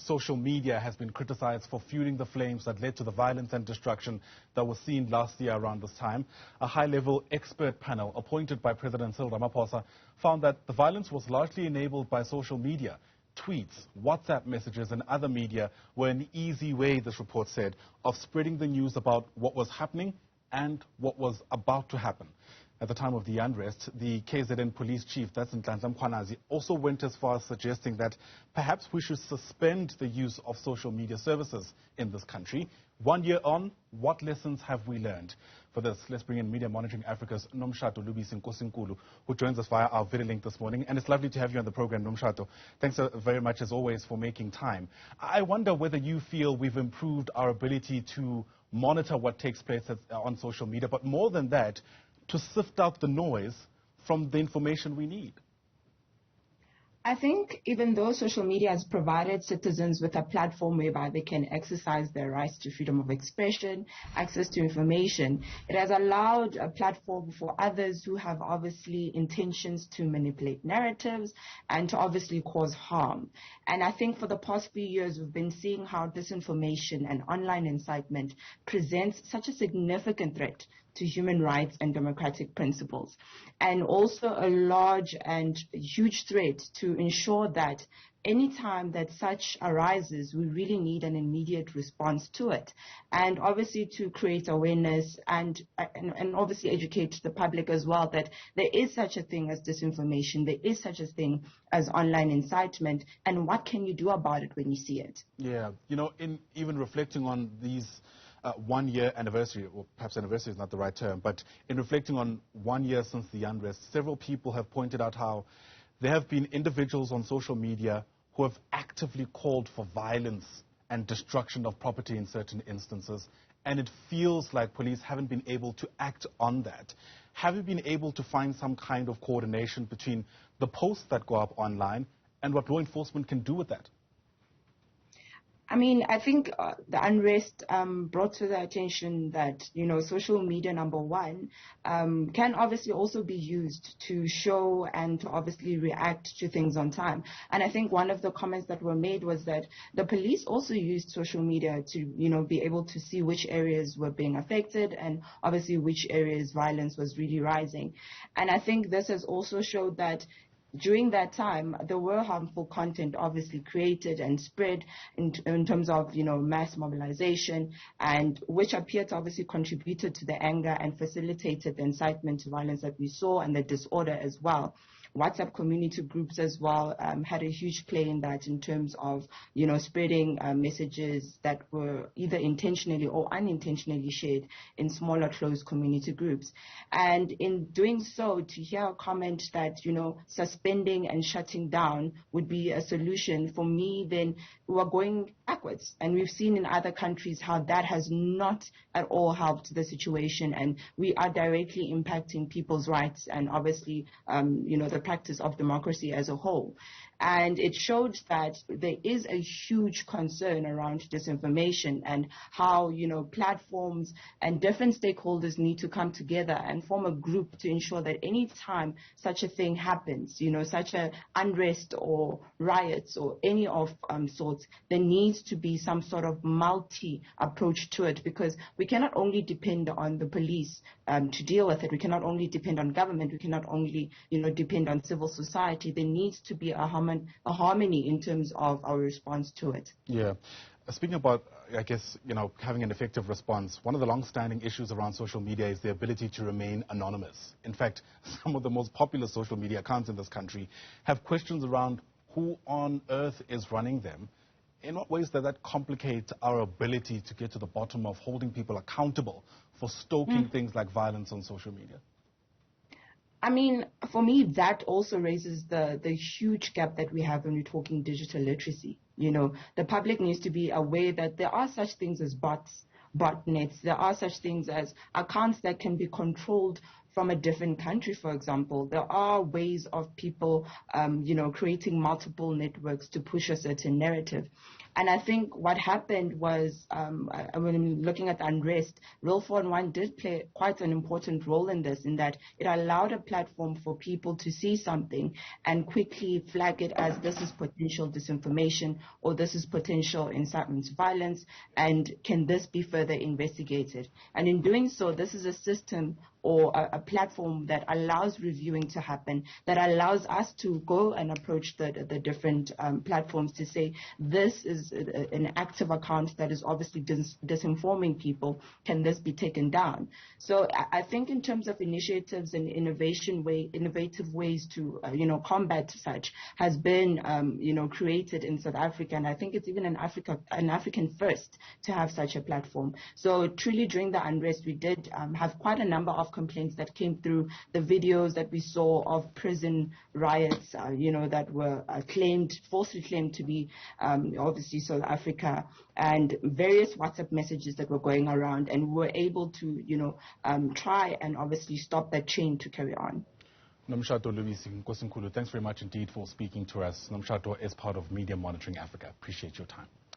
social media has been criticized for fueling the flames that led to the violence and destruction that was seen last year around this time. A high-level expert panel appointed by President Cyril Ramaphosa found that the violence was largely enabled by social media. Tweets, WhatsApp messages and other media were an easy way, this report said, of spreading the news about what was happening and what was about to happen. At the time of the unrest, the KZN police chief, that's Nhlanhla Mkhwanazi, also went as far as suggesting that perhaps we should suspend the use of social media services in this country. 1 year on, what lessons have we learned? For this, let's bring in Media Monitoring Africa's Nomshato Lubisi Nkosinkulu, who joins us via our video link this morning. And it's lovely to have you on the program, Nomshato. Thanks very much, as always, for making time. I wonder whether you feel we've improved our ability to monitor what takes place on social media, but more than that, to sift out the noise from the information we need. I think even though social media has provided citizens with a platform whereby they can exercise their rights to freedom of expression, access to information, it has allowed a platform for others who have obviously intentions to manipulate narratives and to obviously cause harm. And I think for the past few years, we've been seeing how disinformation and online incitement presents such a significant threat to human rights and democratic principles, and also a large and huge threat to ensure that any time that such arises, we really need an immediate response to it, and obviously to create awareness and obviously educate the public as well that there is such a thing as disinformation, there is such a thing as online incitement, and what can you do about it when you see it? Yeah, you know, in even reflecting on these 1 year anniversary, or perhaps anniversary is not the right term, but in reflecting on 1 year since the unrest, several people have pointed out how there have been individuals on social media who have actively called for violence and destruction of property in certain instances, and it feels like police haven't been able to act on that. Have you been able to find some kind of coordination between the posts that go up online and what law enforcement can do with that? I mean, I think the unrest brought to the attention that, you know, social media, number one, can obviously also be used to show and to obviously react to things on time. And I think one of the comments that were made was that the police also used social media to, you know, be able to see which areas were being affected and obviously which areas violence was really rising. And I think this has also showed that during that time, there were harmful content obviously created and spread in terms of, you know, mass mobilization, and which appeared to obviously contributed to the anger and facilitated the incitement to violence that we saw and the disorder as well. WhatsApp community groups as well had a huge play in that in terms of, you know, spreading messages that were either intentionally or unintentionally shared in smaller closed community groups. And in doing so, to hear a comment that, you know, suspending and shutting down would be a solution, for me, then we're going backwards. And we've seen in other countries how that has not at all helped the situation, and we are directly impacting people's rights and obviously, you know, the practice of democracy as a whole. And it showed that there is a huge concern around disinformation and how, you know, platforms and different stakeholders need to come together and form a group to ensure that any time such a thing happens, you know, such an unrest or riots or any of sorts, there needs to be some sort of multi approach to it, because we cannot only depend on the police to deal with it. We cannot only depend on government. We cannot only, you know, depend on civil society. There needs to be a harmony in terms of our response to it. Yeah. Speaking about, I guess, you know, having an effective response, one of the long-standing issues around social media is the ability to remain anonymous. In fact, some of the most popular social media accounts in this country have questions around who on earth is running them. In what ways does that complicate our ability to get to the bottom of holding people accountable for stoking things like violence on social media? I mean, for me, that also raises the huge gap that we have when we're talking digital literacy. You know, the public needs to be aware that there are such things as bots, botnets. There are such things as accounts that can be controlled from a different country, for example. There are ways of people, you know, creating multiple networks to push a certain narrative. And I think what happened was, when looking at the unrest, Real 411 did play quite an important role in this, in that it allowed a platform for people to see something and quickly flag it as this is potential disinformation or this is potential incitement to violence, and can this be further investigated? And in doing so, this is a system or a platform that allows reviewing to happen, that allows us to go and approach the different platforms to say, this is an active account that is obviously disinforming people. Can this be taken down? So I think in terms of initiatives and innovative ways to combat such has been created in South Africa, and I think it's even an African first to have such a platform. So truly during the unrest, we did have quite a number of complaints that came through, the videos that we saw of prison riots, that were falsely claimed to be obviously South Africa, and various WhatsApp messages that were going around, and we were able to try and obviously stop that chain to carry on. Nomshato Lubisi Nkosinkulu, thanks very much indeed for speaking to us. Nomshato is part of Media Monitoring Africa. Appreciate your time.